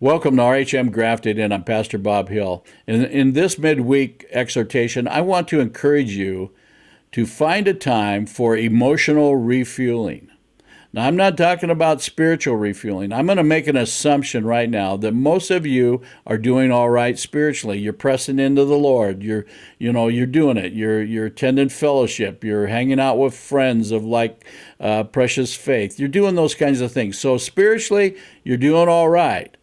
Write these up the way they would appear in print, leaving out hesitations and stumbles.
Welcome to RHM Grafted In. I'm Pastor Bob Hill. In this midweek exhortation, I want to encourage you to find a time for emotional refueling. Now, I'm not talking about spiritual refueling. I'm going to make an assumption right now that most of you are doing all right spiritually. You're pressing into the Lord. You're doing it. You're attending fellowship. You're hanging out with friends of precious faith. You're doing those kinds of things. So spiritually, you're doing all right.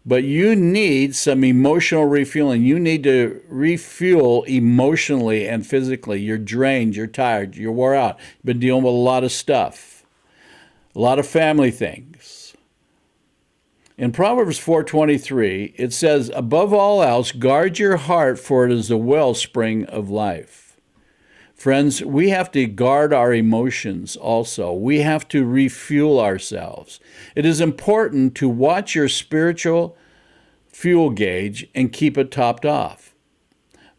But you need some emotional refueling. You need to refuel emotionally and physically. You're drained, you're tired, you're wore out. You've been dealing with a lot of stuff, a lot of family things. In Proverbs 4:23, it says, "Above all else, guard your heart, for it is the wellspring of life." Friends, we have to guard our emotions also. We have to refuel ourselves. It is important to watch your spiritual fuel gauge and keep it topped off.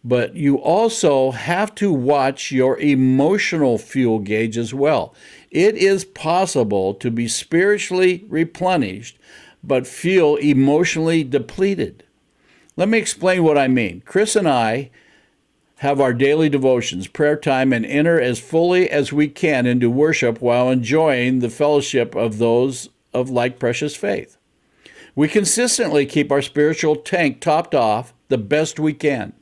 But you also have to watch your emotional fuel gauge as well. It is possible to be spiritually replenished, but feel emotionally depleted. Let me explain what I mean. Chris and I have our daily devotions, prayer time, and enter as fully as we can into worship while enjoying the fellowship of those of like precious faith. We consistently keep our spiritual tank topped off the best we can.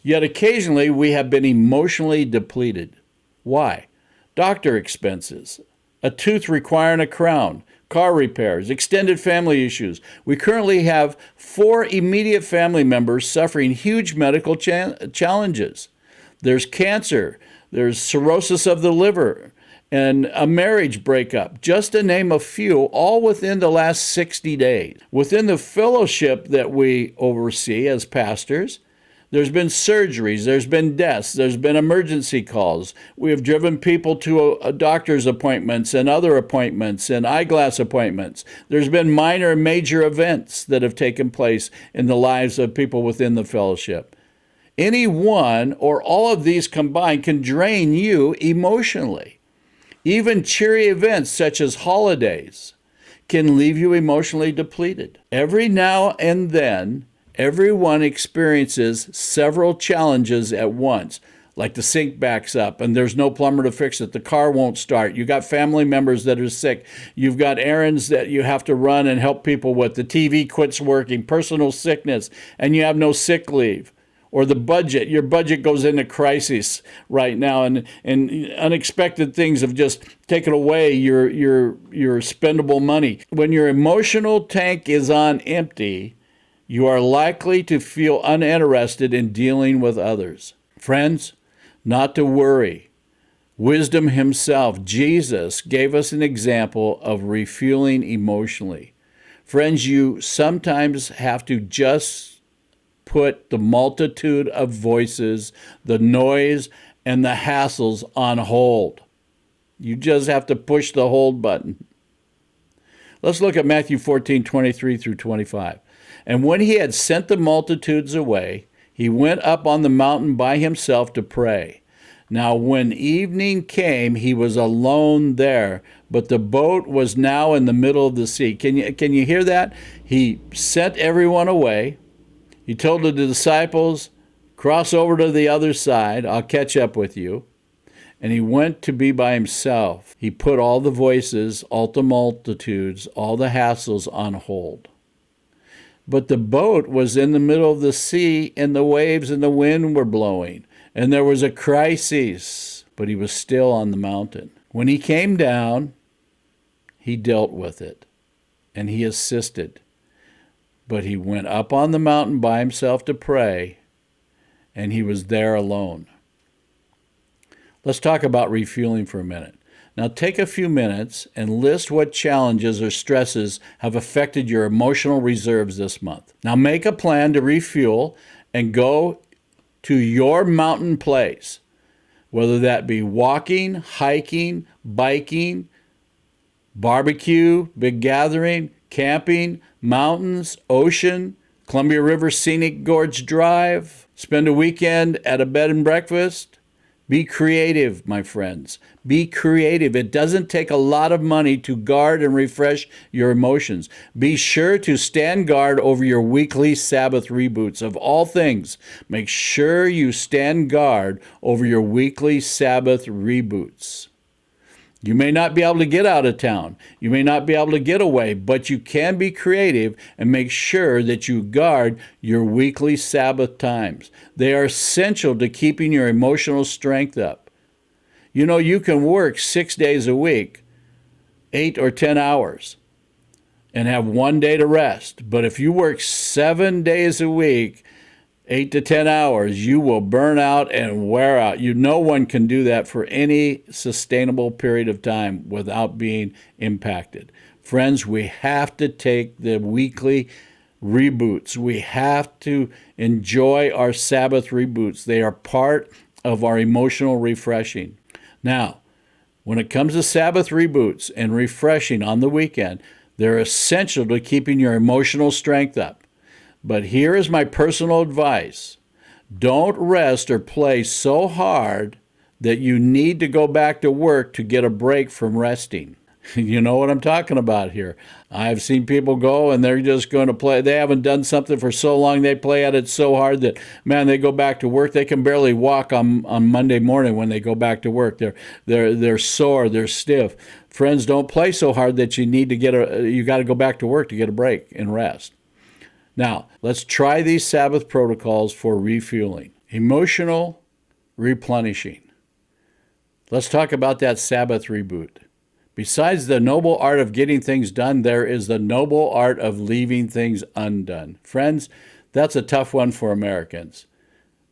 Yet occasionally we have been emotionally depleted. Why? Doctor expenses, a tooth requiring a crown, car repairs, extended family issues. We currently have 4 immediate family members suffering huge medical challenges. There's cancer, there's cirrhosis of the liver, and a marriage breakup, just to name a few, all within the last 60 days. Within the fellowship that we oversee as pastors, there's been surgeries, there's been deaths, there's been emergency calls. We have driven people to doctor's appointments and other appointments and eyeglass appointments. There's been minor and major events that have taken place in the lives of people within the fellowship. Any one or all of these combined can drain you emotionally. Even cheery events such as holidays can leave you emotionally depleted. Every now and then, everyone experiences several challenges at once, like the sink backs up and there's no plumber to fix it. The car won't start. You got family members that are sick. You've got errands that you have to run and help people with. The TV quits working, personal sickness, and you have no sick leave. Or the budget, your budget goes into crisis right now, and unexpected things have just taken away your spendable money. When your emotional tank is on empty, you are likely to feel uninterested in dealing with others. Friends, not to worry. Wisdom himself, Jesus, gave us an example of refueling emotionally. Friends, you sometimes have to just put the multitude of voices, the noise, and the hassles on hold. You just have to push the hold button. Let's look at Matthew 14:23 through 25. "And when he had sent the multitudes away, he went up on the mountain by himself to pray. Now when evening came, he was alone there, but the boat was now in the middle of the sea." Can you hear that? He sent everyone away. He told the disciples, "Cross over to the other side, I'll catch up with you." And he went to be by himself. He put all the voices, all the multitudes, all the hassles on hold. But the boat was in the middle of the sea, and the waves and the wind were blowing, and there was a crisis, but he was still on the mountain. When he came down, he dealt with it, and he assisted. But he went up on the mountain by himself to pray, and he was there alone. Let's talk about refueling for a minute. Now take a few minutes and list what challenges or stresses have affected your emotional reserves this month. Now make a plan to refuel and go to your mountain place, whether that be walking, hiking, biking, barbecue, big gathering, camping, mountains, ocean, Columbia River Scenic Gorge Drive, spend a weekend at a bed and breakfast, Be creative, my friends. Be creative. It doesn't take a lot of money to guard and refresh your emotions. Be sure to stand guard over your weekly Sabbath reboots. Of all things, make sure you stand guard over your weekly Sabbath reboots. You may not be able to get out of town. You may not be able to get away, but you can be creative and make sure that you guard your weekly Sabbath times. They are essential to keeping your emotional strength up. You know, you can work 6 days a week, 8 or 10 hours, and have one day to rest. But if you work 7 days a week, 8 to 10 hours, you will burn out and wear out. No one can do that for any sustainable period of time without being impacted. Friends, we have to take the weekly reboots. We have to enjoy our Sabbath reboots. They are part of our emotional refreshing. Now, when it comes to Sabbath reboots and refreshing on the weekend, they're essential to keeping your emotional strength up. But here is my personal advice. Don't rest or play so hard that you need to go back to work to get a break from resting. You know what I'm talking about here. I've seen people go and they're just going to play. They haven't done something for so long. They play at it so hard that, man, they go back to work. They can barely walk on Monday morning when they go back to work. They're sore. They're stiff. Friends, don't play so hard that you need to you got to go back to work to get a break and rest. Now, let's try these Sabbath protocols for refueling. Emotional replenishing. Let's talk about that Sabbath reboot. Besides the noble art of getting things done, there is the noble art of leaving things undone. Friends, that's a tough one for Americans.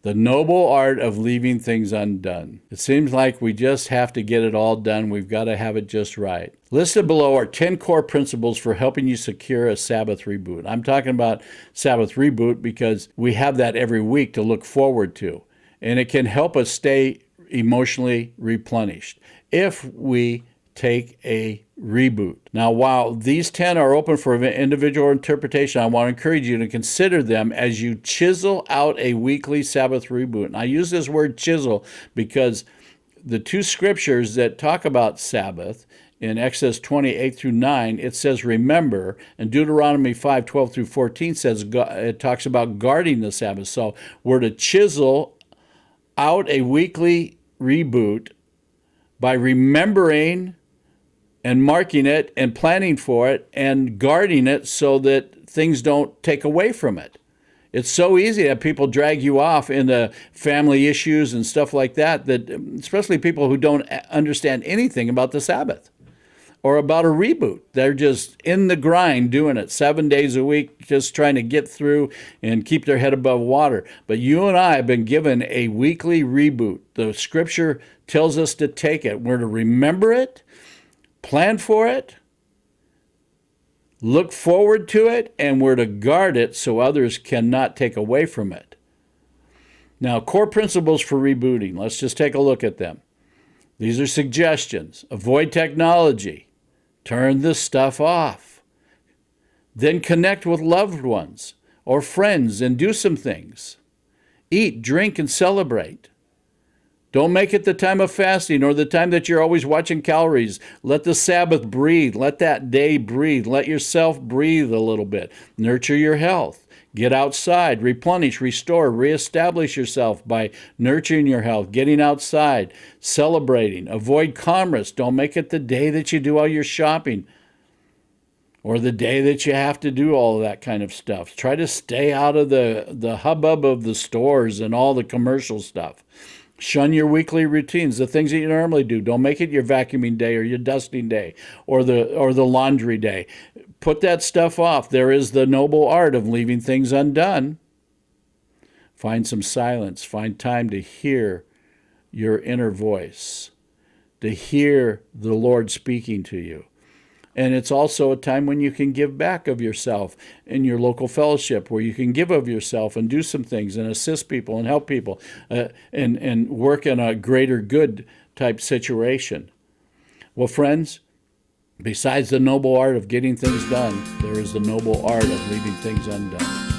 The noble art of leaving things undone. It seems like we just have to get it all done. We've got to have it just right. Listed below are 10 core principles for helping you secure a Sabbath reboot. I'm talking about Sabbath reboot because we have that every week to look forward to. And it can help us stay emotionally replenished if we take a reboot. Now, while these 10 are open for individual interpretation, I want to encourage you to consider them as you chisel out a weekly Sabbath reboot. And I use this word chisel because the two scriptures that talk about Sabbath in Exodus 28 through 9, it says remember, and Deuteronomy 5, 12 through 14 says it talks about guarding the Sabbath. So we're to chisel out a weekly reboot by remembering and marking it and planning for it and guarding it so that things don't take away from it. It's so easy to have people drag you off into family issues and stuff like that, especially people who don't understand anything about the Sabbath or about a reboot. They're just in the grind doing it 7 days a week, just trying to get through and keep their head above water. But you and I have been given a weekly reboot. The scripture tells us to take it. We're to remember it, plan for it, look forward to it, and we're to guard it so others cannot take away from it. Now, core principles for rebooting. Let's just take a look at them. These are suggestions. Avoid technology. Turn the stuff off. Then connect with loved ones or friends and do some things. Eat, drink, and celebrate. Don't make it the time of fasting or the time that you're always watching calories. Let the Sabbath breathe. Let that day breathe. Let yourself breathe a little bit. Nurture your health. Get outside. Replenish, restore, reestablish yourself by nurturing your health, getting outside, celebrating. Avoid commerce. Don't make it the day that you do all your shopping or the day that you have to do all of that kind of stuff. Try to stay out of the hubbub of the stores and all the commercial stuff. Shun your weekly routines, the things that you normally do. Don't make it your vacuuming day or your dusting day or the laundry day. Put that stuff off. There is the noble art of leaving things undone. Find some silence. Find time to hear your inner voice, to hear the Lord speaking to you. And it's also a time when you can give back of yourself in your local fellowship, where you can give of yourself and do some things and assist people and help people and work in a greater good type situation. Well, friends, besides the noble art of getting things done, there is the noble art of leaving things undone.